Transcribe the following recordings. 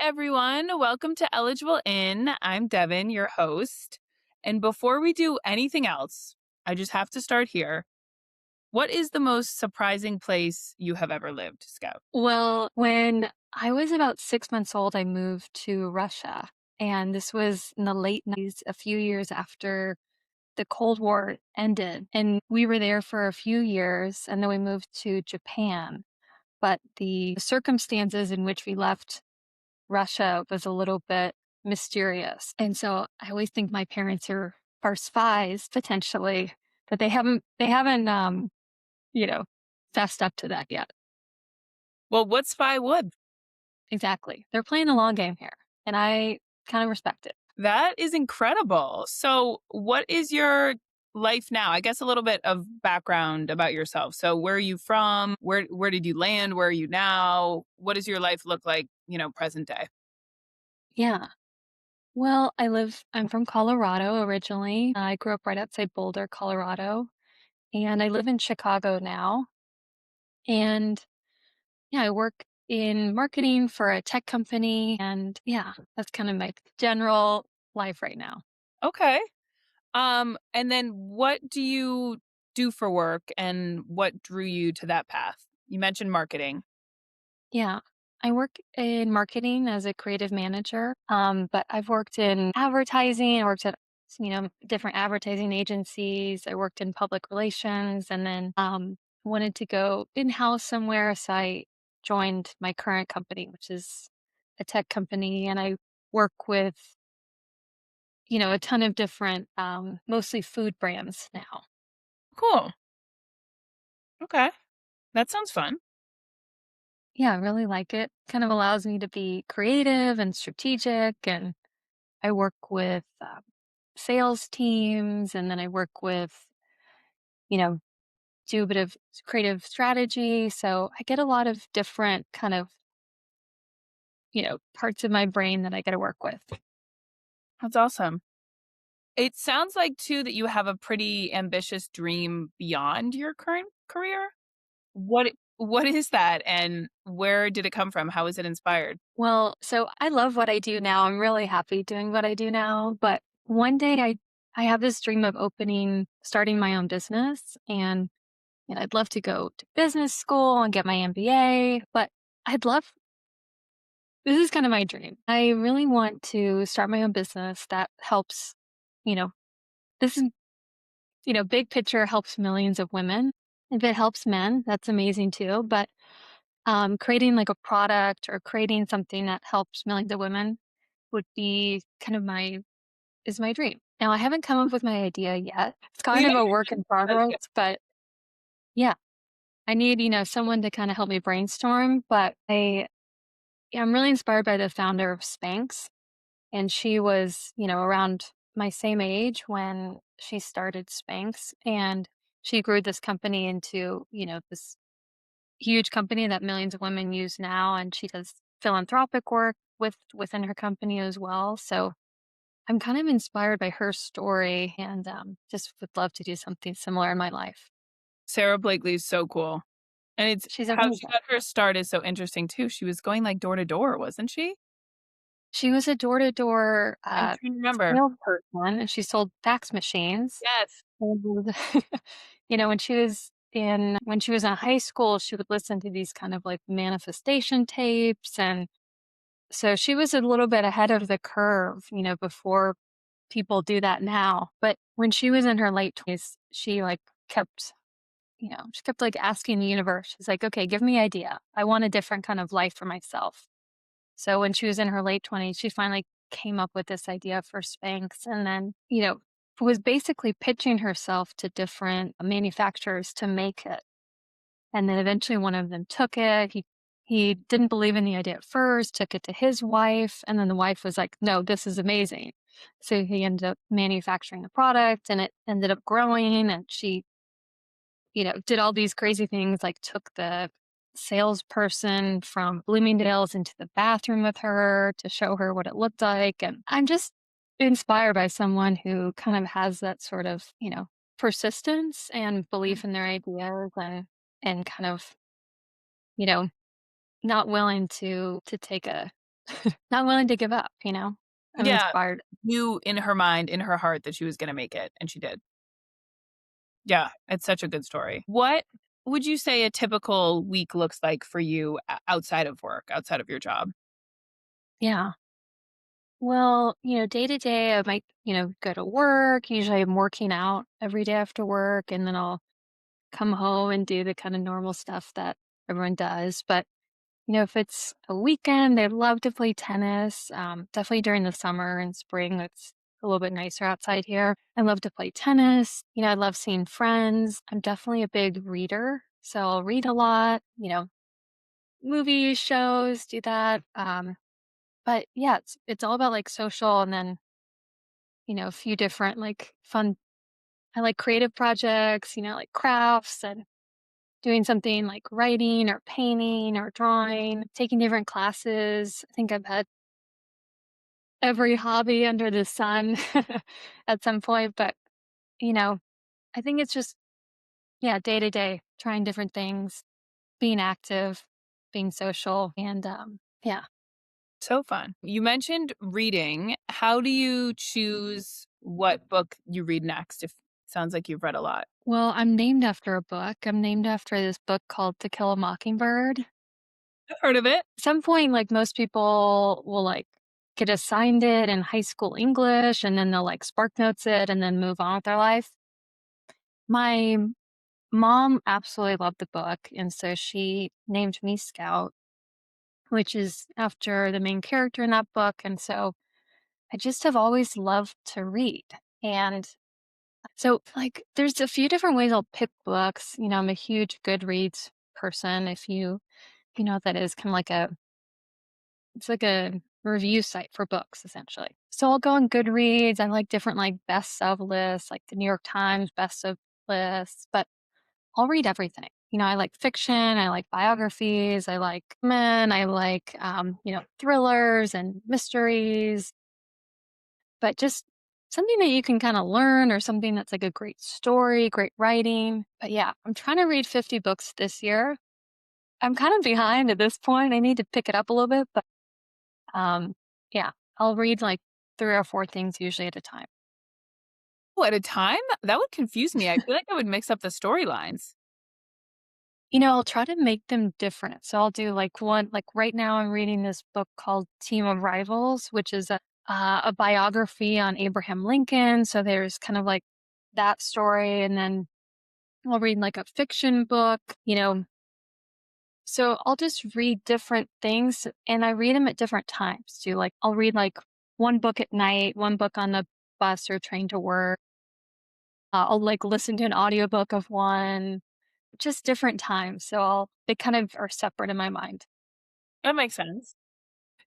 everyone. Welcome to Eligible In. I'm Devin, your host. And before we do anything else, I just have to start here. What is the most surprising place you have ever lived, Scout? Well, when I was about 6 months old, I moved to Russia, and this was in the late '90s, a few years after the Cold War ended, and we were there for a few years, and then we moved to Japan, but the circumstances in which we left Russia was a little bit mysterious, and so I always think my parents are spies, potentially, but they haven't, you know, fessed up to that yet. Well, what spy would? Exactly. They're playing the long game here, and I kind of respect it. That is incredible. So, what is your life now? I guess a little bit of background about yourself. So, where are you from? Where did you land? Where are you now? What does your life look like, present day? Yeah. Well, I'm from Colorado originally. I grew up right outside Boulder, Colorado, and I live in Chicago now. And yeah, I work in marketing for a tech company. And yeah, that's kind of my general life right now. Okay. And then what do you do for work and what drew you to that path? You mentioned marketing. Yeah. I work in marketing as a creative manager, but I've worked in advertising. I worked at different advertising agencies. I worked in public relations, and then wanted to go in house somewhere, so I joined my current company, which is a tech company, and I work with a ton of different, mostly food brands now. Cool. Okay. That sounds fun. Yeah, I really like it. Kind of allows me to be creative and strategic, and I work with sales teams, and then I work with, you know, do a bit of creative strategy. So I get a lot of different kind of, parts of my brain that I get to work with. That's awesome. It sounds like too that you have a pretty ambitious dream beyond your current career. What is that and where did it come from? How was it inspired? Well, so I love what I do now. I'm really happy doing what I do now. But one day I have this dream of starting my own business, and I'd love to go to business school and get my MBA, but I'd love this is kind of my dream. I really want to start my own business that helps, you know, this is, big picture helps millions of women. If it helps men, that's amazing too. But creating like a product or creating something that helps millions of women would be kind of is my dream. Now, I haven't come up with my idea yet. It's kind Yeah, of a work in that's progress, good. but yeah, I need, someone to kind of help me brainstorm. But I'm really inspired by the founder of Spanx. And she was, around my same age when she started Spanx. And she grew this company into, this huge company that millions of women use now. And she does philanthropic work within her company as well. So I'm kind of inspired by her story, and just would love to do something similar in my life. Sarah Blakely is so cool. And it's She's how she amazing. got her start is so interesting too. She was going like door to door, wasn't she? She was a door-to-door I'm trying to remember. salesperson, and she sold fax machines. Yes. And, when she was in high school, she would listen to these kind of like manifestation tapes, and so she was a little bit ahead of the curve, before people do that now. But when she was in her late 20s, she kept like asking the universe. She's like, "Okay, give me idea. I want a different kind of life for myself." So when she was in her late 20s, she finally came up with this idea for Spanx, and then, was basically pitching herself to different manufacturers to make it. And then eventually one of them took it. He didn't believe in the idea at first, took it to his wife, and then the wife was like, "No, this is amazing." So he ended up manufacturing the product, and it ended up growing, and she, did all these crazy things, like took the salesperson from Bloomingdale's into the bathroom with her to show her what it looked like. And I'm just inspired by someone who kind of has that sort of, persistence and belief in their ideas, and kind of, you know, not willing to take Not willing to give up, you know? I'm Yeah. inspired. Knew in her mind, in her heart that she was gonna make it, and she did. Yeah, it's such a good story. What would you say a typical week looks like for you outside of work, outside of your job? Yeah. Well, day to day, I might, go to work. Usually I'm working out every day after work, and then I'll come home and do the kind of normal stuff that everyone does. But, if it's a weekend, I love to play tennis. Definitely during the summer and spring, it's a little bit nicer outside here. I love to play tennis. I love seeing friends. I'm definitely a big reader. So I'll read a lot, movies, shows, do that. But yeah, it's all about like social and then, a few different like fun I like creative projects, like crafts and doing something like writing or painting or drawing, taking different classes. I think I've had every hobby under the sun at some point, but you know, I think it's just yeah, day to day, trying different things, being active, being social and yeah. So fun. You mentioned reading. How do you choose what book you read next? If sounds like you've read a lot. Well, I'm named after a book. I'm named after this book called To Kill a Mockingbird. I've heard of it. Some point, like most people will like get assigned it in high school English and then they'll like spark notes it and then move on with their life. My mom absolutely loved the book. And so she named me Scout, which is after the main character in that book. And so I just have always loved to read. And so, like, there's a few different ways I'll pick books. I'm a huge Goodreads person. If that is kind of like it's like a review site for books, essentially. So I'll go on Goodreads. I like different like best of lists, like the New York Times best of lists, but I'll read everything. I like fiction, I like biographies, I like men, I like thrillers and mysteries, but just something that you can kind of learn or something that's like a great story, great writing. But yeah, I'm trying to read 50 books this year. I'm kind of behind at this point. I need to pick it up a little bit, but Um, yeah, I'll read like 3 or 4 things usually at a time. Oh, at a time? That would confuse me. I feel like I would mix up the storylines. I'll try to make them different. So I'll do like one like right now I'm reading this book called Team of Rivals, which is a biography on Abraham Lincoln. So there's kind of like that story and then I'll read like a fiction book, So I'll just read different things and I read them at different times too. Like I'll read like one book at night, one book on the bus or train to work. I'll like listen to an audiobook of one, just different times. So they kind of are separate in my mind. That makes sense.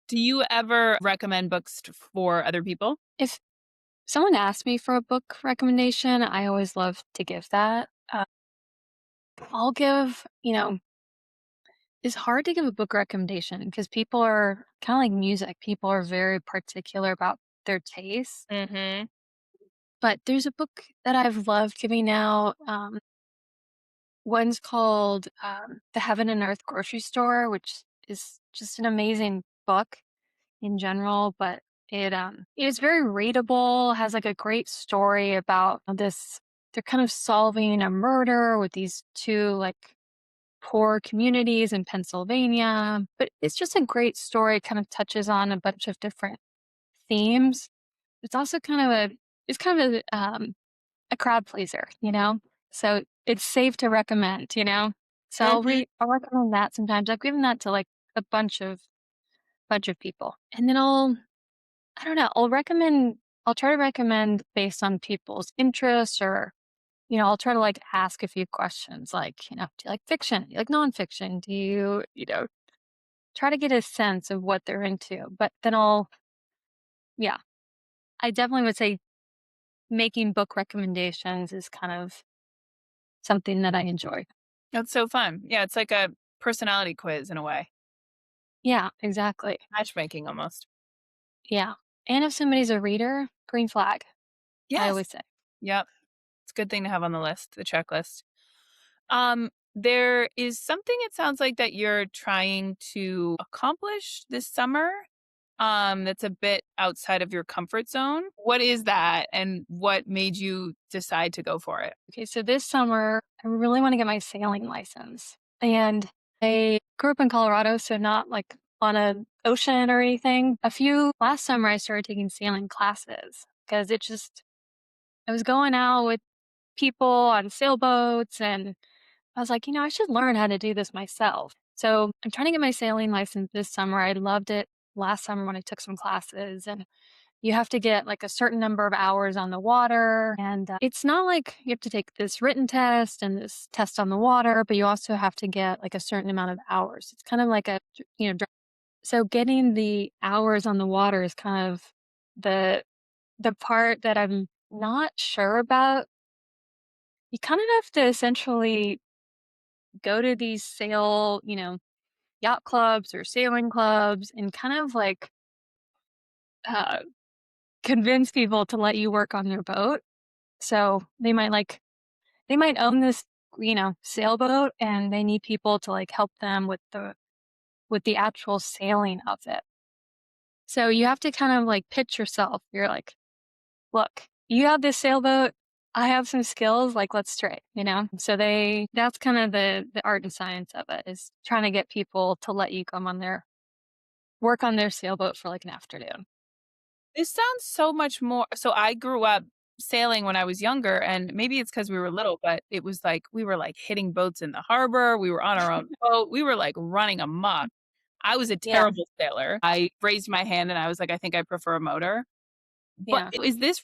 Do you ever recommend books for other people? If someone asks me for a book recommendation, I always love to give that. I'll give, it's hard to give a book recommendation because people are kind of like music. People are very particular about their tastes. Mhm. But there's a book that I've loved giving out. One's called The Heaven and Earth Grocery Store, which is just an amazing book in general, but it is very readable, has like a great story about this they're kind of solving a murder with these two like poor communities in Pennsylvania. But it's just a great story, kind of touches on a bunch of different themes. It's also kind of a crowd pleaser. So it's safe to recommend. So Mhm. I'll recommend that sometimes. I've given that to like a bunch of people. And then I don't know, I'll try to recommend based on people's interests or, I'll try to like ask a few questions like, do you like fiction? Do you like nonfiction? Do you try to get a sense of what they're into. But then yeah, I definitely would say making book recommendations is kind of something that I enjoy. That's so fun. Yeah, it's like a personality quiz in a way. Yeah, exactly. Matchmaking almost. Yeah. And if somebody's a reader, green flag, I Yes. always say. Yep. It's a good thing to have on the list, the checklist. There is something it sounds like that you're trying to accomplish this summer. that's a bit outside of your comfort zone. What is that, and what made you decide to go for it? Okay, so this summer, I really want to get my sailing license. And I grew up in Colorado, so not like on an ocean or anything. Last summer, I started taking sailing classes because I was going out with people on sailboats and I was like, I should learn how to do this myself. So I'm trying to get my sailing license this summer. I loved it last summer when I took some classes and you have to get like a certain number of hours on the water. And it's not like you have to take this written test and this test on the water, but you also have to get like a certain amount of hours. It's kind of like so getting the hours on the water is kind of the, the part that I'm not sure about. You kind of have to essentially go to these yacht clubs or sailing clubs and kind of like uh, convince people to let you work on their boat. So they might own this, sailboat and they need people to like help them with the actual sailing of it. So you have to kind of like pitch yourself. You're like, look, you have this sailboat. I have some skills, like let's trade. So that's kind of the art and science of it is trying to get people to let you come on their work on their sailboat for like an afternoon. This sounds so much more so I grew up sailing when I was younger, and maybe it's because we were little, but it was like we were, like, hitting boats in the harbor, we were on our own boat, we were, like, running amok. I was a Yeah, terrible sailor. I raised my hand and I was like, "I think I prefer a motor." yeah.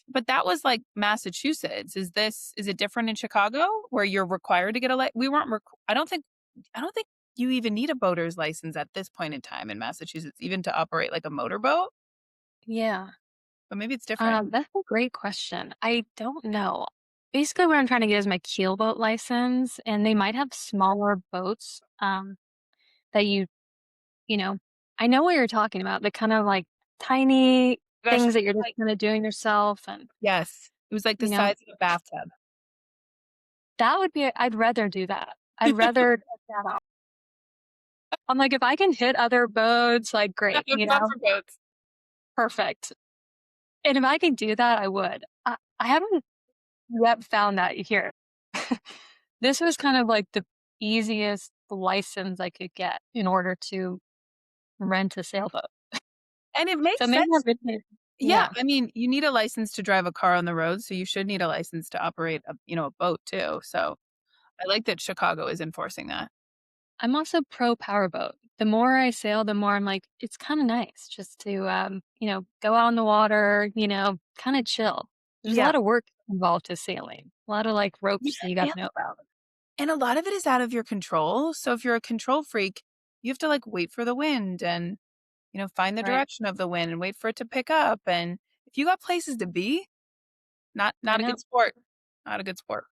But that was, like, Massachusetts. Is it different in Chicago where you're required to get a we weren't I don't think you even need a boater's license at this point in time in Massachusetts, even to operate, like, a motorboat, Yeah. but maybe it's different. That's a great question. I don't know. Basically, what I'm trying to get is my keelboat license, and they might have smaller boats that you know, I know what you're talking about. The kind of like tiny Gosh, things that you're just like kind of doing yourself, and yes. It was like the you know size of a bathtub. that would be. I'd rather do that. I'd rather check that out. I'm like, if I can hit other boats, like great, Buffer boats. perfect. And if I can do that, I would. I haven't yet found that here. This was kind of like the easiest license I could get in order to rent a sailboat. And it So makes maybe sense. I've been Yeah, yeah, I mean, you need a license to drive a car on the road, so you should need a license to operate a boat too, so I like that Chicago is enforcing that. I'm also pro powerboat. The more I sail, the more I'm like, it's kinda nice just to, go out on the water, kinda chill. There's a Yeah. lot of work involved to sailing, a lot of, like, Yeah, ropes that you yeah, gotta know about. and a lot of it is out of your control, so if you're a control freak, you have to, like, wait for the wind and, find the Right. direction of the wind and wait for it to pick up, and if you got places to be, I not a know. good sport. Not a good sport.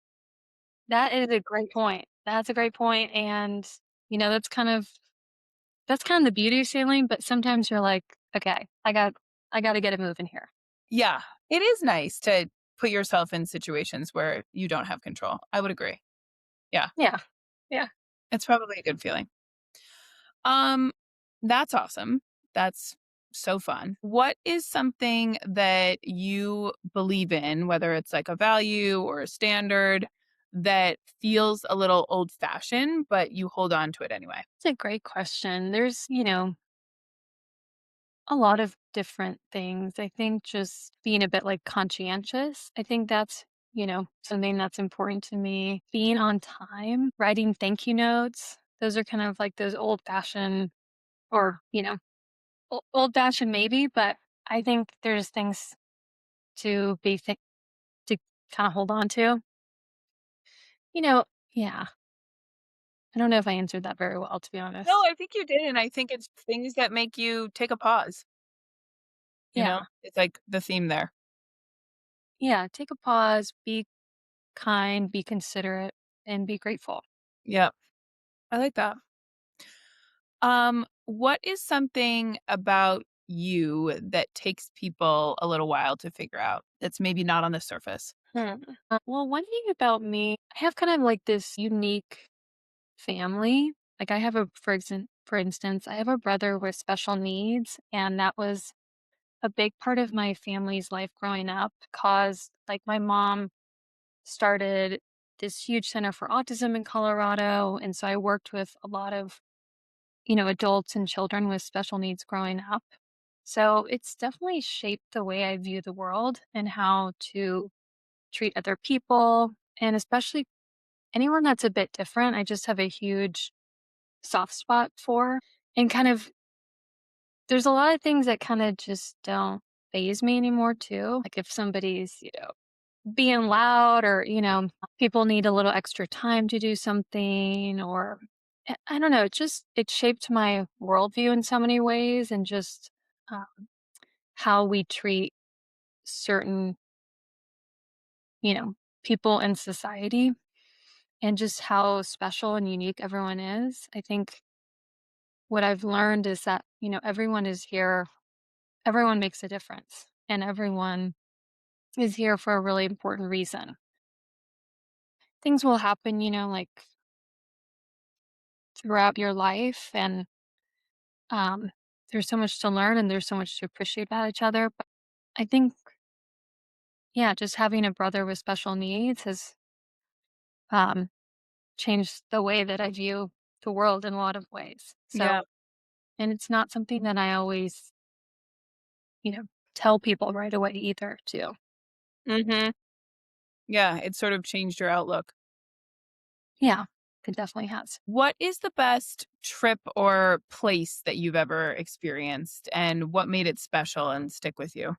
That is a great point. That's a great point, and, that's kind of the beauty of sailing, but sometimes you're like, "Okay, I gotta get a move in here." Yeah, it is nice to put yourself in situations where you don't have control. I would agree. Yeah, Yeah. Yeah. it's probably a good feeling. Um, that's awesome. That's so fun. What is something that you believe in, whether it's like a value or a standard that feels a little old fashioned, but you hold on to it anyway? It's a great question. There's, a lot of different things. I think just being a bit like conscientious. I think that's, something that's important to me. Being on time, writing thank you notes. Those are kind of like those old fashioned or, old fashioned maybe, but I think there's things to to kind of hold on to. You know, yeah. I don't know if I answered that very well, to be No, honest. I think you did. And I think it's things that make you take a pause. Yeah. It's like the theme there. Yeah. Take a pause, be kind, be considerate, and be grateful. Yeah, I like that. What is something about you that takes people a little while to figure out that's maybe not on the surface? Hmm. Well, one thing about me, I have kind of like this unique family. Like I have for instance, I have a brother with special needs, and that was a big part of my family's life growing up because, like, my mom started this huge center for autism in Colorado. And so I worked with a lot of, adults and children with special needs growing up. So it's definitely shaped the way I view the world and how to treat other people. And especially anyone that's a bit different, I just have a huge soft spot for. And kind of, there's a lot of things that kind of just don't phase me anymore, too. Like if somebody's, being loud or, people need a little extra time to do something or I don't know, it shaped my worldview in so many ways and just uh, how we treat certain, you know, people in society and just how special and unique everyone is. I think what I've learned is that, everyone is here, everyone makes a difference and everyone is here for a really important reason. Things will happen, like throughout your life and um there's so much to learn and there's so much to appreciate about each other. But I think, yeah, just having a brother with special needs has um changed the way that I view the world in a lot of ways. Yeah. So, and it's not something that I always, you know, tell people right away either, too. Mhm. Yeah, it sort of changed your outlook. Yeah, it definitely has. What is the best trip or place that you've ever experienced, and what made it special and stick with you?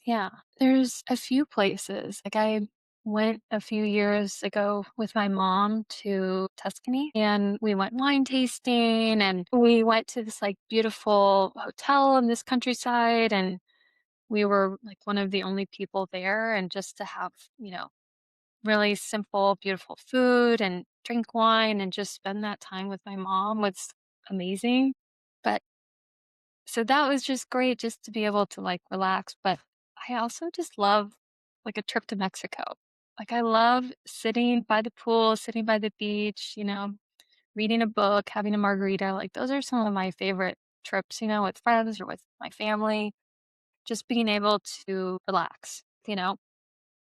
Yeah, there's a few places. Like I went a few years ago with my mom to Tuscany and we went wine tasting and we went to this like beautiful hotel in this countryside and we were like one of the only people there and just to have, really simple beautiful food and drink wine and just spend that time with my mom was amazing. But so that was just great just to be able to, like, relax, but I also just love, like, a trip to Mexico. Like, I love sitting by the pool, sitting by the beach, reading a book, having a margarita, like, those are some of my favorite trips, with friends or with my family, just being able to relax,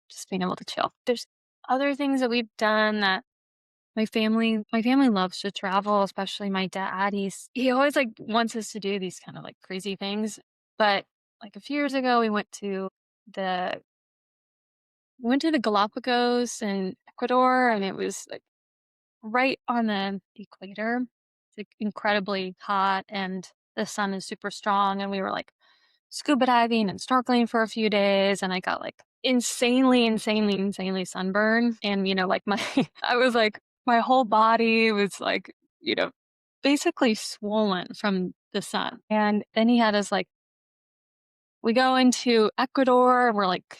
just being able to chill. There's other things that we've done that my family loves to travel, especially my dad. He always, like, wants us to do these kind of, like, crazy things, but, like, a few years ago, the we went to the Galapagos in Ecuador, and it was, like, right on the equator. It's, like, incredibly hot, and the sun is super strong, and we were, like, scuba diving and snorkeling for a few days, and I got, like, insanely, insanely, insanely sunburned, and, like, my I was, like my whole body was, like, you know, basically swollen from the sun, and then he had us, like we go into Ecuador, and we're, like,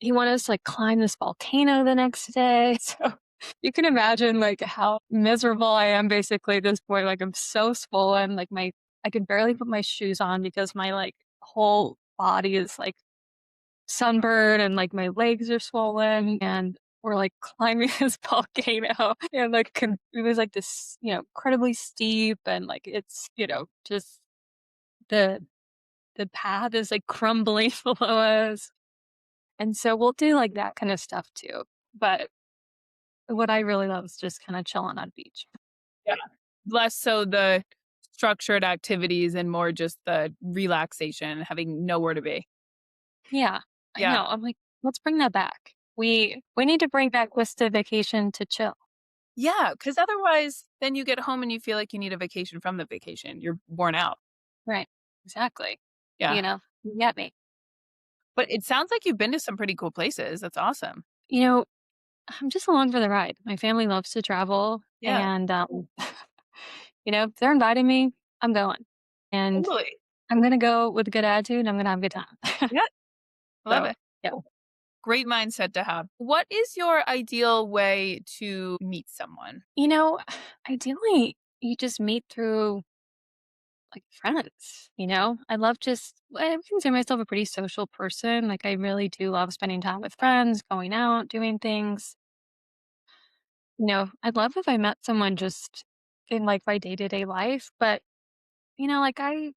he wanted us to, like, climb this volcano the next day, so you can imagine, like, how miserable I am basically at this point, like, I'm so swollen, like, my I could barely put my shoes on because my, like, whole body is, like, sunburned and, like, my legs are swollen, and we're, like, climbing this volcano, and, like, it was, like, this, incredibly steep, and, like, it's, just the the path is, like, crumbling below us, and so we'll do, like, that kinda stuff too, but what I really love is just kinda chilling on beach. Yeah. Less so the structured activities and more just the relaxation, having nowhere to be. Yeah, I Yeah. know, I'm like, "Let's bring that back." We need to bring back Wista Vacation to chill. Yeah, because otherwise, then you get home and you feel like you need a vacation from the vacation. You're worn out. Right, exactly. Yeah. You get me. But it sounds like you've been to some pretty cool places. That's awesome. You know, I'm just along for the ride. My family loves to travel, Yeah, and, if they're inviting me, I'm going, and totally. I'm gonna go with a good attitude, and I'm gonna have a good time. Yeah, I love So, it. yeah. Great mindset to have. What is your ideal way to meet someone? You know, ideally, you just meet through, like, friends, I love I consider myself a pretty social person, like, I really do love spending time with friends, going out, doing things. I'd love if I met someone just in, like, my day-to-day life, but, like, I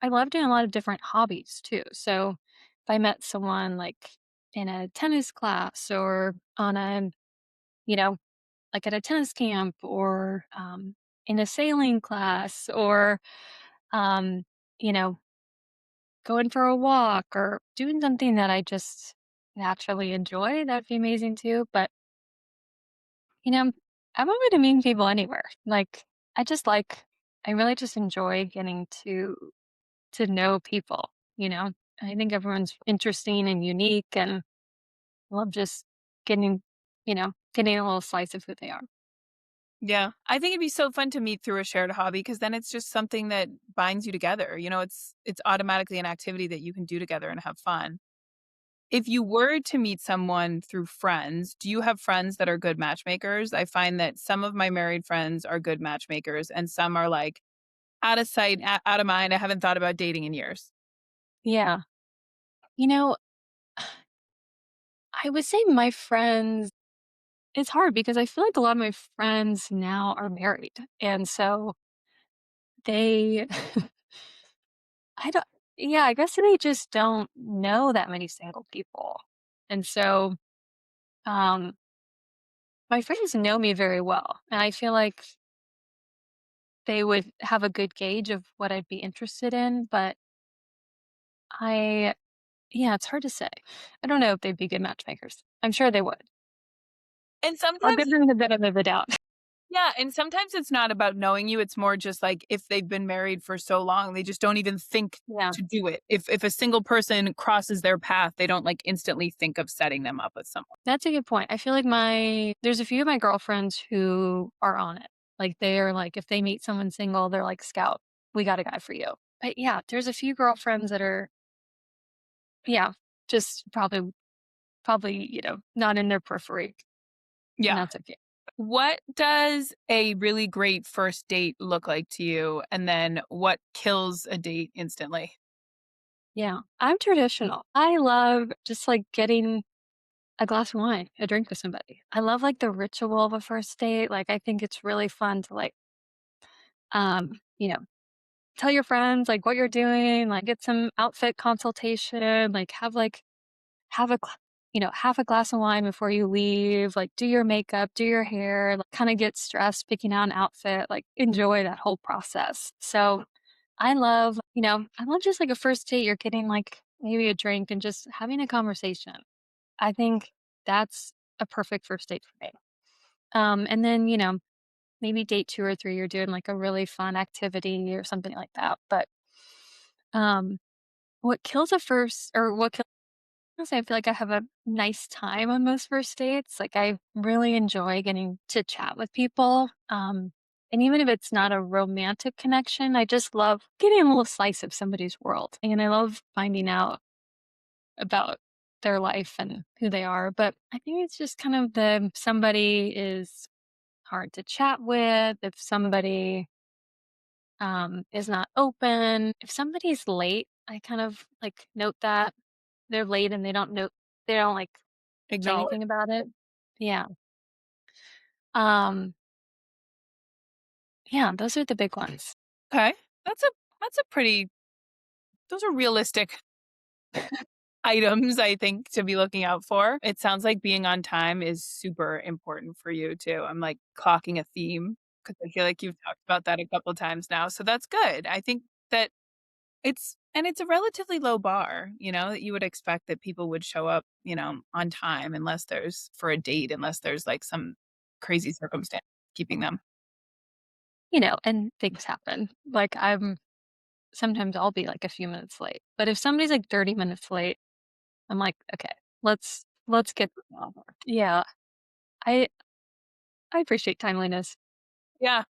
love doing a lot of different hobbies too, so if I met someone, like, in a tennis class or on a you know, like, at a tennis camp or, in a sailing class or, um, you know, going for a walk or doing something that I just naturally enjoy, that'd be amazing too, but, you know, I'm open to meeting people anywhere. Like, I just like I really just enjoy getting to know people, you know? I think everyone's interesting and unique, and I love just getting, getting a little slice of who they are. Yeah. I think it'd be so fun to meet through a shared hobby because then it's just something that binds you together. It's automatically an activity that you can do together and have fun. If you were to meet someone through friends, do you have friends that are good matchmakers? I find that some of my married friends are good matchmakers and some are like out of sight, out of mind. I haven't thought about dating in years. Yeah. You know, I would say my friends it's hard because I feel like a lot of my friends now are married, and so they I don't yeah, I guess they just don't know that many single people. And so, um, my friends know me very well, and I feel like they would have a good gauge of what I'd be interested in, but I yeah, it's hard to say. I don't know if they'd be good matchmakers. I'm sure they would. And I'll sometimes give them the benefit of the doubt. Yeah, and sometimes it's not about knowing you, it's more just like if they've been married for so long, they just don't even think Yeah, to do it. If a single person crosses their path, they don't like instantly think of setting them up with someone. that's a good point. I feel like there's a few of my girlfriends who are on it. Like, they are like, if they meet someone single, they're like, "Scout, we got a guy for you." But yeah, there's a few girlfriends that are yeah, just probably, not in their periphery, and Yeah. that's okay. What does a really great first date look like to you? And then what kills a date instantly? Yeah, I'm traditional. I love just, like, getting a glass of wine, a drink with somebody. I love, like, the ritual of a first date. Like, I think it's really fun to, like, um, you know, tell your friends, like, what you're doing, like, get some outfit consultation, like, have a gl have a glass of wine before you leave, like, do your makeup, do your hair, like, kinda get stressed picking out an outfit, like, enjoy that whole process. So, I love just, like, a first date, you're getting, like, maybe a drink and just having a conversation. I think that's a perfect first date for me. And then, maybe date 2 or 3, you're doing, like, a really fun activity or something like that, but, um, what kills a first or what kills honestly, I feel like I have a nice time on most first dates. Like, I really enjoy getting to chat with people. And even if it's not a romantic connection, I just love getting a little slice of somebody's world. And I love finding out about their life and who they are. But I think it's just kind of somebody is hard to chat with, if somebody is not open, if somebody's late, I kind of like note that they're late and they don't like say Acknowledge. anything about it. Yeah. Um, yeah, those are the big ones. Okay. That's a that's a pretty those are realistic items, I think, to be looking out for. It sounds like being on time is super important for you too. I'm like clocking a theme because I feel like you've talked about that a couple times now. So that's good. I think that it's a relatively low bar, that you would expect that people would show up, on time unless there's for a date, unless there's like some crazy circumstance keeping them. And things happen. Like sometimes I'll be like a few minutes late. But if somebody's like 30 minutes late, I'm like, okay, let's get this over. Yeah. I I appreciate timeliness. Yeah.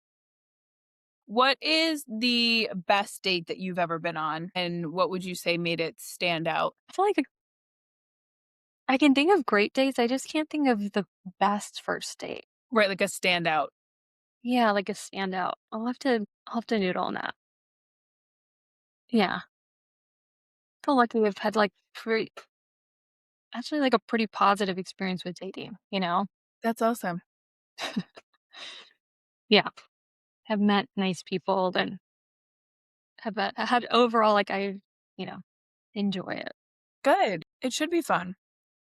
What is the best date that you've ever been on? And what would you say made it stand out? I feel like I can think of great dates. I just can't think of the best first date. Right, like a standout. Yeah, like a standout. I'll have to noodle on that. Yeah. Feel lucky I've had like actually like a pretty positive experience with dating, you know? That's awesome. Yeah. have met nice people and have had overall, like, you know, enjoy it. Good. It should be fun.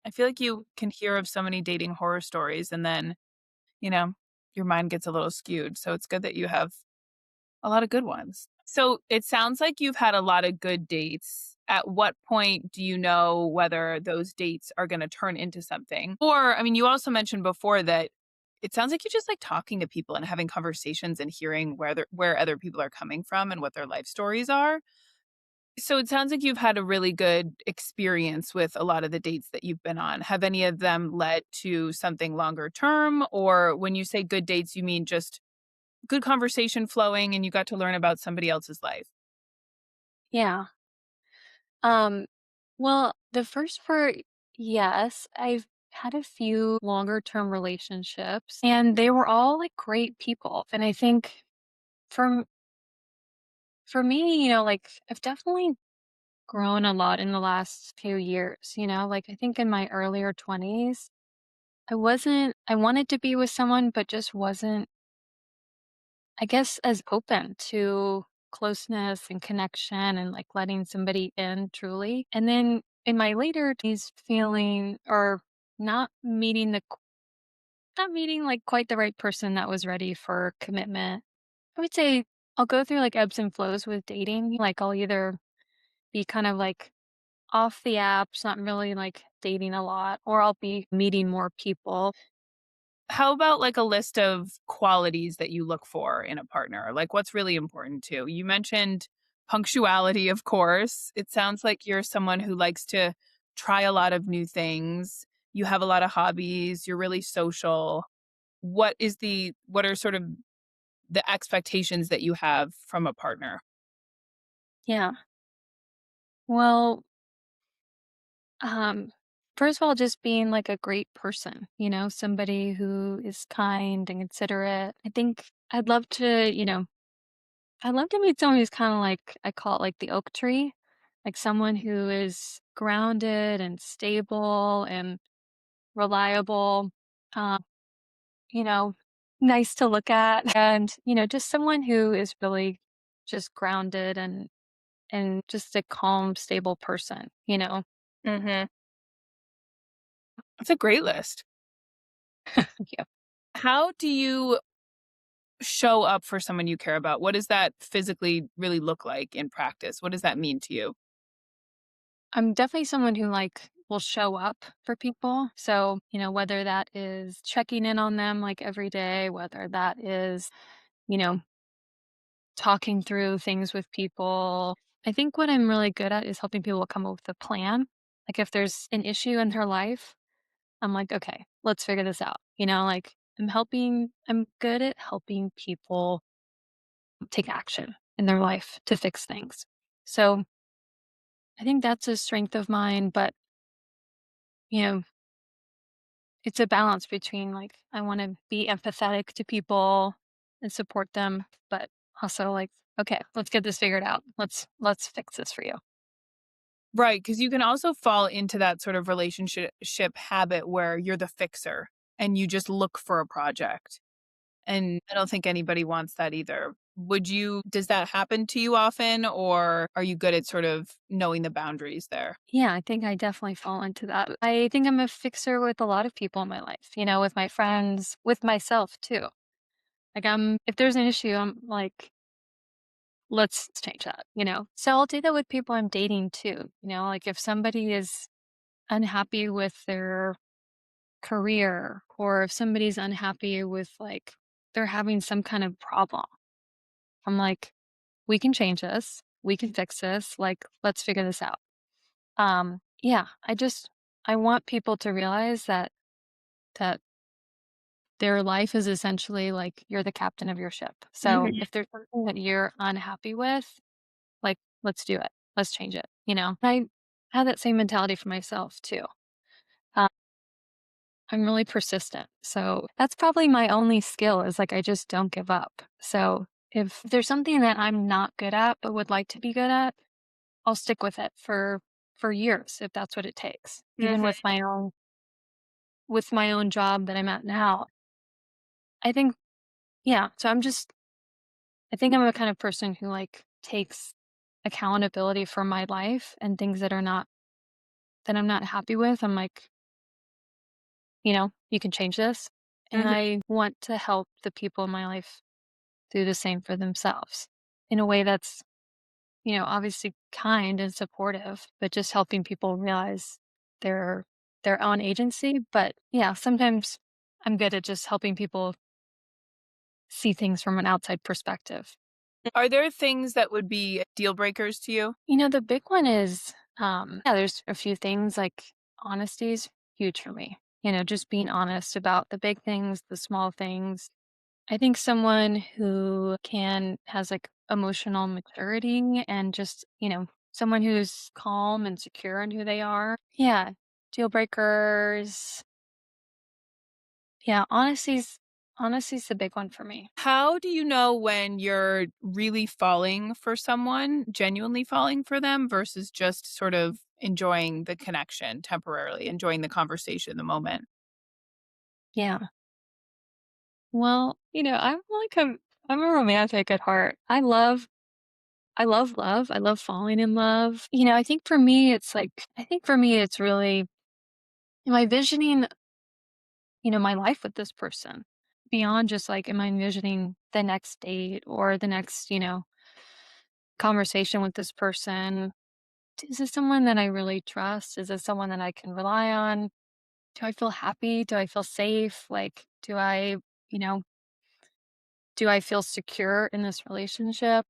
I feel like you can hear of so many dating horror stories and then, you know, your mind gets a little skewed. So it's good that you have a lot of good ones. So it sounds like you've had a lot of good dates. At what point do you know whether those dates are going to turn into something? Or, I mean, you also mentioned before that it sounds like you just like talking to people and having conversations and hearing where other people are coming from and what their life stories are. So it sounds like you've had a really good experience with a lot of the dates that you've been on. Have any of them led to something longer term? Or when you say good dates, you mean just good conversation flowing and you got to learn about somebody else's life? Yeah. Um, well, the first part, yes, I've had a few longer term relationships and they were all like great people. And I think for for me, like I've definitely grown a lot in the last few years, like I think in my earlier 20s, I wanted to be with someone but just wasn't, I guess, as open to closeness and connection and like letting somebody in truly. And then in my later 20s, feeling or not meeting the not meeting like quite the right person that was ready for commitment. I would say I'll go through like ebbs and flows with dating. Like I'll either be kind of like off the apps, not really like dating a lot, or I'll be meeting more people. How about like a list of qualities that you look for in a partner? Like what's really important to you? You mentioned punctuality, of course. It sounds like you're someone who likes to try a lot of new things. You have a lot of hobbies, you're really social. What are sort of the expectations that you have from a partner? Yeah. Well, Um, first of all, just being like a great person, somebody who is kind and considerate. I think I'd love to meet someone who's kind of like, I call it like the oak tree, like someone who is grounded and stable and reliable, uh, you know, nice to look at. And, just someone who is really just grounded and just a calm, stable person. Mhm. That's a great list. Yeah. How do you show up for someone you care about? What does that physically really look like in practice? What does that mean to you? I'm definitely someone who like will show up for people. So, whether that is checking in on them like every day, whether that is, you know, talking through things with people. I think what I'm really good at is helping people come up with a plan. Like if there's an issue in their life, I'm like, okay, let's figure this out. Like I'm good at helping people take action in their life to fix things. So I think that's a strength of mine, but you know, it's a balance between like I want to be empathetic to people and support them, but also like, okay, let's get this figured out. Let's fix this for you. Right, because you can also fall into that sort of relationship habit where you're the fixer and you just look for a project. And I don't think anybody wants that either. Does that happen to you often, or are you good at sort of knowing the boundaries there? Yeah, I think I definitely fall into that. I think I'm a fixer with a lot of people in my life, with my friends, with myself too. Like if there's an issue, I'm like, let's change that. So I'll do that with people I'm dating too. Like if somebody is unhappy with their career or if somebody's unhappy with like they're having some kind of problem. I'm like, we can change this. We can fix this. Like, let's figure this out. Yeah, I want people to realize that their life is essentially like you're the captain of your ship. So Mhm. if there's something that you're unhappy with, like let's do it. Let's change it. I have that same mentality for myself too. Um, I'm really persistent. So that's probably my only skill is like I just don't give up. So if there's something that I'm not good at but would like to be good at, I'll stick with it for years if that's what it takes. Even Mhm. with my own job that I'm at now. I think yeah, so I'm just I think I'm a kind of person who, like, takes accountability for my life and things that I'm not happy with. I'm like, "You can change this." And Mhm. I want to help the people in my life do the same for themselves in a way that's, obviously kind and supportive, but just helping people realize their their own agency. But yeah, sometimes I'm good at just helping people see things from an outside perspective. Are there things that would be deal breakers to you? The big one is, yeah, there's a few things like honesty is huge for me. Just being honest about the big things, the small things. I think someone who has like emotional maturity and just, someone who's calm and secure in who they are. Yeah. Deal breakers. Yeah. Honesty's the big one for me. How do you know when you're really falling for someone, genuinely falling for them versus just sort of enjoying the connection temporarily, enjoying the conversation, the moment? Yeah. Well, I'm a romantic at heart. I love love. I love falling in love. I think for me it's really, am I envisioning, my life with this person beyond just like, am I envisioning the next date or the next, conversation with this person? Is this someone that I really trust? Is this someone that I can rely on? Do I feel happy? Do I feel safe? Like, you know, do I feel secure in this relationship?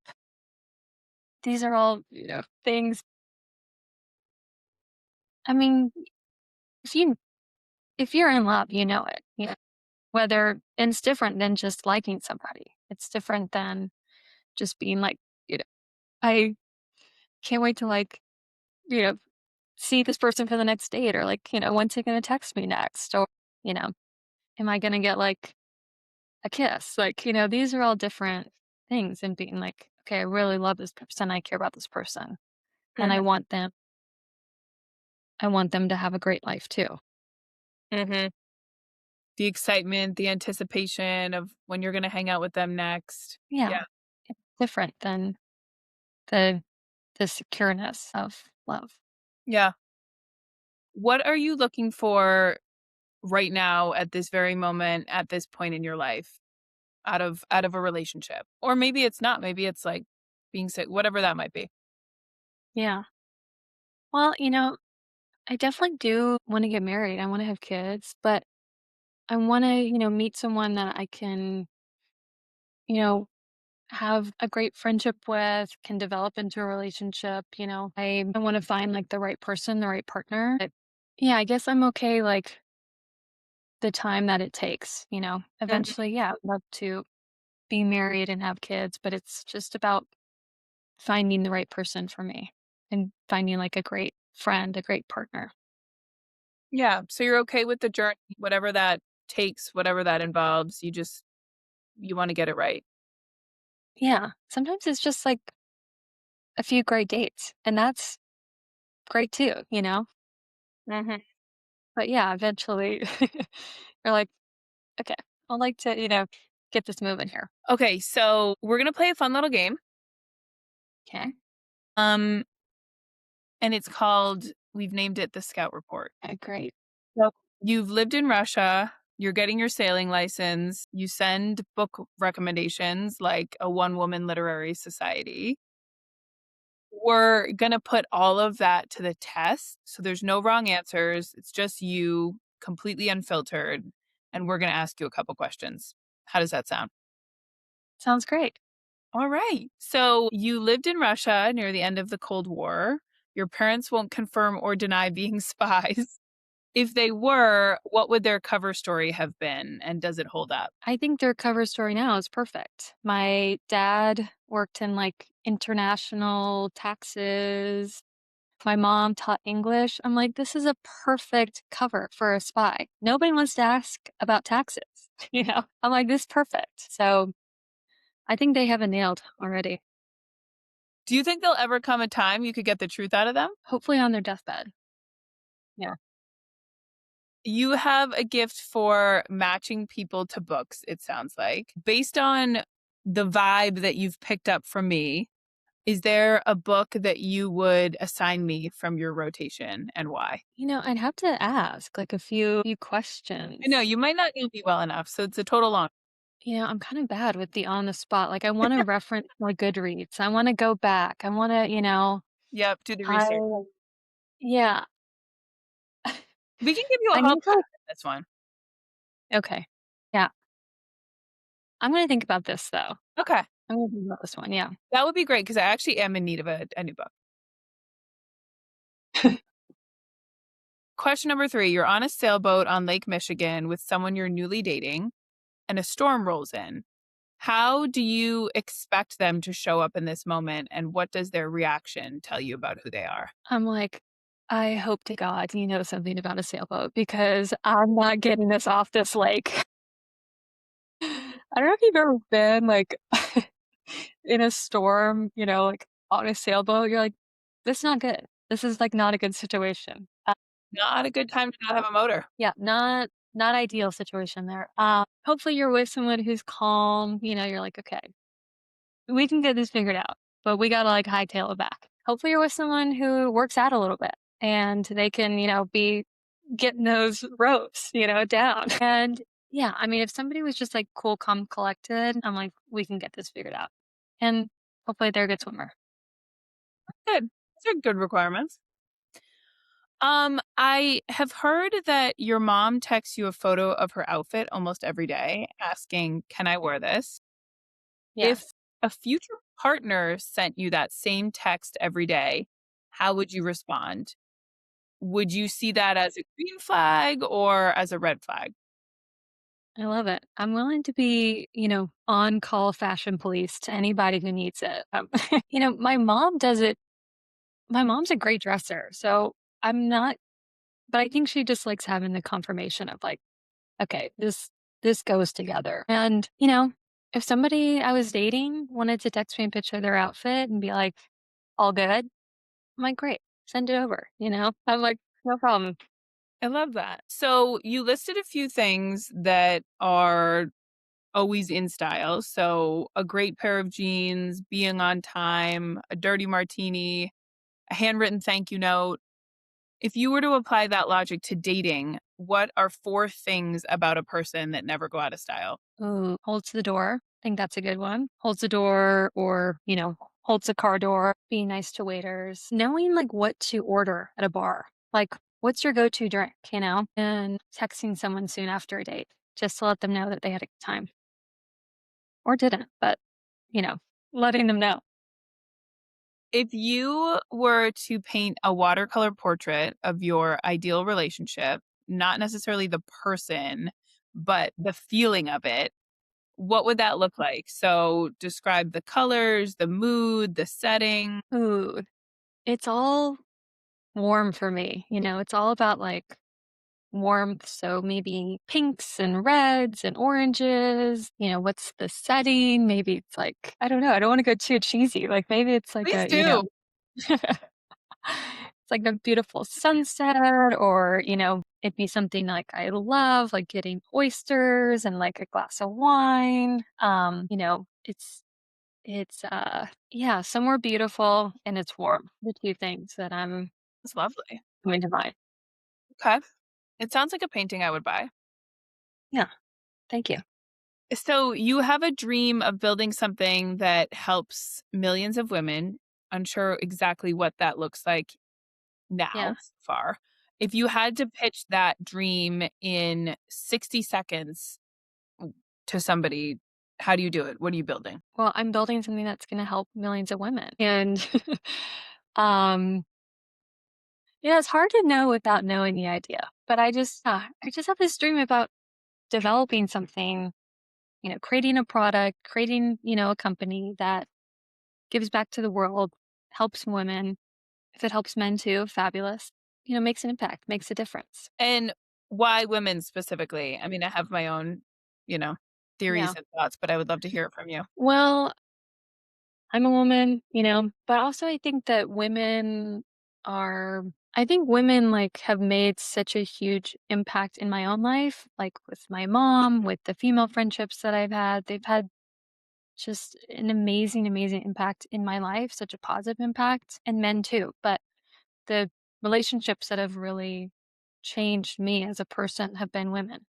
These are all, things. I mean, if you if you're in love, you know it. Whether and it's different than just liking somebody. It's different than just being like, you know, I can't wait to like, you know, see this person for the next date or like, when's he gonna text me next? Or, you know, am I gonna get like a kiss? Like, these are all different things and being like, okay, I really love this person. I care about this person. And Mhm, I want them to have a great life too. mhm. The excitement, the anticipation of when you're gonna hang out with them next. Yeah. Yeah. It's different than the the secureness of love. Yeah. What are you looking for right now at this very moment, at this point in your life, out of a relationship? Or maybe it's not, maybe it's like being sick, whatever that might be. Yeah. Well, I definitely do want to get married. I want to have kids, but I want to, meet someone that I can, you know, have a great friendship with, can develop into a relationship. I want to find like the right person, the right partner. But yeah, I guess I'm okay like the time that it takes, Mhm. Eventually, yeah, I'd love to be married and have kids, but it's just about finding the right person for me and finding like a great friend, a great partner. Yeah, so you're okay with the journey, whatever that takes, whatever that involves, you wanna get it right. Yeah. Sometimes it's just like a few great dates, and that's great too. Mhm. But yeah, eventually you're like, okay, I'd like to, get this moving here. Okay, so we're gonna play a fun little game, Okay. um, and it's called we've named it the Scout Report. Okay, great. So you've lived in Russia, you're getting your sailing license, you send book recommendations like a one-woman literary society. We're gonna put all of that to the test, so there's no wrong answers, it's just you, completely unfiltered, and we're gonna ask you a couple questions. How does that sound? Sounds great. Alright. So, you lived in Russia near the end of the Cold War. Your parents won't confirm or deny being spies. If they were, what would their cover story have been, and does it hold up? I think their cover story now is perfect. My dad worked in like international taxes. My mom taught English. I'm like, this is a perfect cover for a spy. Nobody wants to ask about taxes. I'm like, this is perfect. So I think they have it nailed already. Do you think there'll ever come a time you could get the truth out of them? Hopefully on their deathbed. Yeah. You have a gift for matching people to books, it sounds like. Based on the vibe that you've picked up from me, is there a book that you would assign me from your rotation and why? I'd have to ask like a few I know questions. you might not know me well enough, so it's a total on. I'm kind of bad with the on the spot. Like I want to reference my Goodreads. I want to go back. I want to, Yep, do the I research. yeah. We can give you a I hall need pass like on this one. okay. Yeah. I'm gonna think about this though. Okay. I'm gonna think about this one. Yeah. That would be great because I actually am in need of a new book. Question number 3, you're on a sailboat on Lake Michigan with someone you're newly dating, and a storm rolls in. How do you expect them to show up in this moment, and what does their reaction tell you about who they are? I'm like, I hope to God you know something about a sailboat because I'm not getting this off this lake. I don't know if you've ever been like in a storm, like on a sailboat. You're like, this is not good. This is like not a good situation. Not a good time to not have a motor. Yeah, not ideal situation there. Hopefully you're with someone who's calm. You're like, okay, we can get this figured out, but we gotta like hightail it back. Hopefully you're with someone who works out a little bit and they can, be getting those ropes, down. And yeah, I mean, if somebody was just like cool, calm, collected, I'm like, we can get this figured out. And hopefully they're a good swimmer. Good. Those are good requirements. I have heard that your mom texts you a photo of her outfit almost every day asking, "Can I wear this?" If Yes. a future partner sent you that same text every day, how would you respond? Would you see that as a green flag or as a red flag? I love it. I'm willing to be, on call fashion police to anybody who needs it. My mom does it. My mom's a great dresser. So I'm not, but I think she just likes having the confirmation of like, okay, this goes together. And, if somebody I was dating wanted to text me a picture of their outfit and be like, all good, I'm like, great, send it over, I'm like, no problem. I love that. So you listed a few things that are always in style. So a great pair of jeans, being on time, a dirty martini, a handwritten thank you note. If you were to apply that logic to dating, what are 4 things about a person that never go out of style? Ooh, holds the door. I think that's a good one. Holds the door or, holds the car door. Being nice to waiters. Knowing like what to order at a bar. Like, what's your go-to drink, And texting someone soon after a date just to let them know that they had a good time or didn't, but, you know, letting them know. If you were to paint a watercolor portrait of your ideal relationship, not necessarily the person, but the feeling of it, what would that look like? So describe the colors, the mood, the setting. Food. It's all warm for me. It's all about like warmth. So maybe pinks and reds and oranges. What's the setting? Maybe it's like, I don't know. I don't want to go too cheesy. Like maybe it's like Please a, do. it's like a beautiful sunset or, it'd be something like I love, like getting oysters and like a glass of wine. It's yeah, somewhere beautiful and it's warm. The two things that I'm It's lovely. going to mind. Okay. It sounds like a painting I would buy. Yeah, thank you. So you have a dream of building something that helps millions of women. Unsure exactly what that looks like now Yeah. so far. If you had to pitch that dream in 60 seconds to somebody, how do you do it? What are you building? Well, I'm building something that's going to help millions of women. And um it's hard to know without knowing the idea. But I just have this dream about developing something, creating a product, creating, a company that gives back to the world, helps women. If it helps men too, fabulous. Makes an impact, makes a difference. And why women specifically? I mean, I have my own, you know, Yeah. theories and thoughts, but I would love to hear it from you. Well, I'm a woman, but also I think women like have made such a huge impact in my own life, like with my mom, with the female friendships that I've had. They've had just an amazing, amazing impact in my life, such a positive impact, and men too. But the relationships that have really changed me as a person have been women.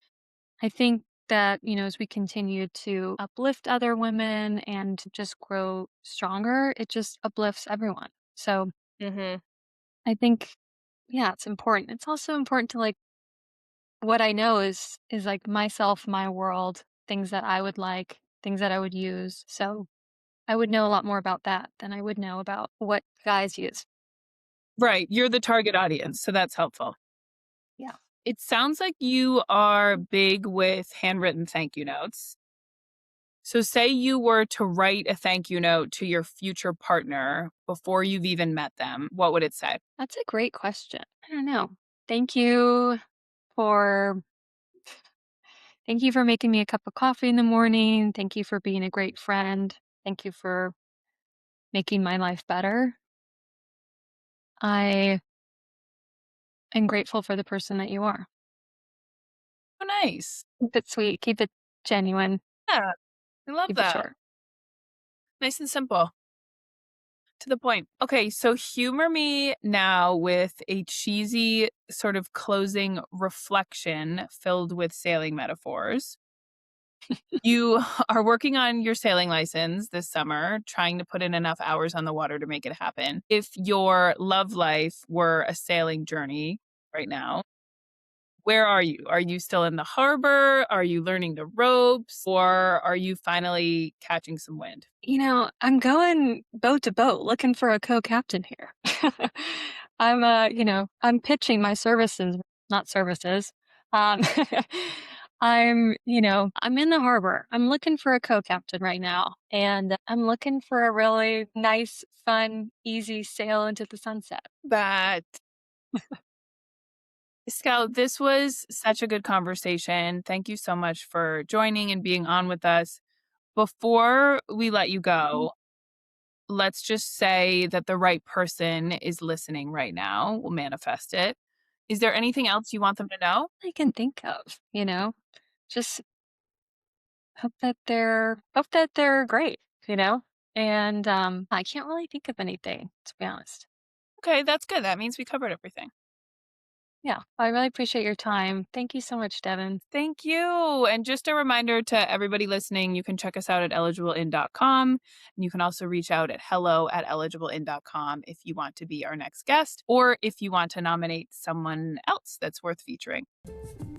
I think that, as we continue to uplift other women and to just grow stronger, it just uplifts everyone. So Mhm. I think, yeah, it's important. It's also important to like what I know is like myself, my world, things that I would like, things that I would use. So I would know a lot more about that than I would know about what guys use. Right, you're the target audience, so that's helpful. Yeah. It sounds like you are big with handwritten thank you notes. So, say you were to write a thank you note to your future partner before you've even met them, what would it say? That's a great question. I don't know. Thank you for thank you for making me a cup of coffee in the morning. Thank you for being a great friend. Thank you for making my life better. I am grateful for the person that you are. Oh, nice. Keep it sweet, keep it genuine, Yeah, I love keep it that. short. Nice and simple, to the point. Okay, so humor me now with a cheesy sort of closing reflection filled with sailing metaphors. You are working on your sailing license this summer, trying to put in enough hours on the water to make it happen. If your love life were a sailing journey right now, where are you? Are you still in the harbor? Are you learning the ropes? Or are you finally catching some wind? I'm going boat to boat looking for a co-captain here. I'm pitching my services, not services. Um, I'm in the harbor. I'm looking for a co-captain right now, and I'm looking for a really nice, fun, easy sail into the sunset. That Scout, this was such a good conversation. Thank you so much for joining and being on with us. Before we let you go, let's just say that the right person is listening right now. We'll manifest it. Is there anything else you want them to know? I can think of, just hope that they're great, you know? And I can't really think of anything, to be honest. Okay, that's good. That means we covered everything. Yeah, I really appreciate your time. Thank you so much, Devin. Thank you. And just a reminder to everybody listening, you can check us out at EligibleIn.com. And you can also reach out at hello@EligibleIn.com if you want to be our next guest or if you want to nominate someone else that's worth featuring.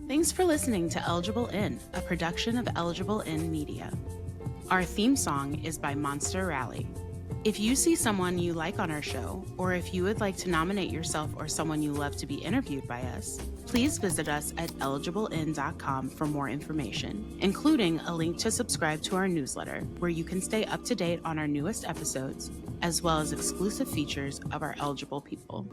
Thanks for listening to Eligible In, a production of Eligible In Media. Our theme song is by Monster Rally. If you see someone you like on our show, or if you would like to nominate yourself or someone you love to be interviewed by us, please visit us at EligibleIn.com for more information, including a link to subscribe to our newsletter, where you can stay up to date on our newest episodes, as well as exclusive features of our eligible people.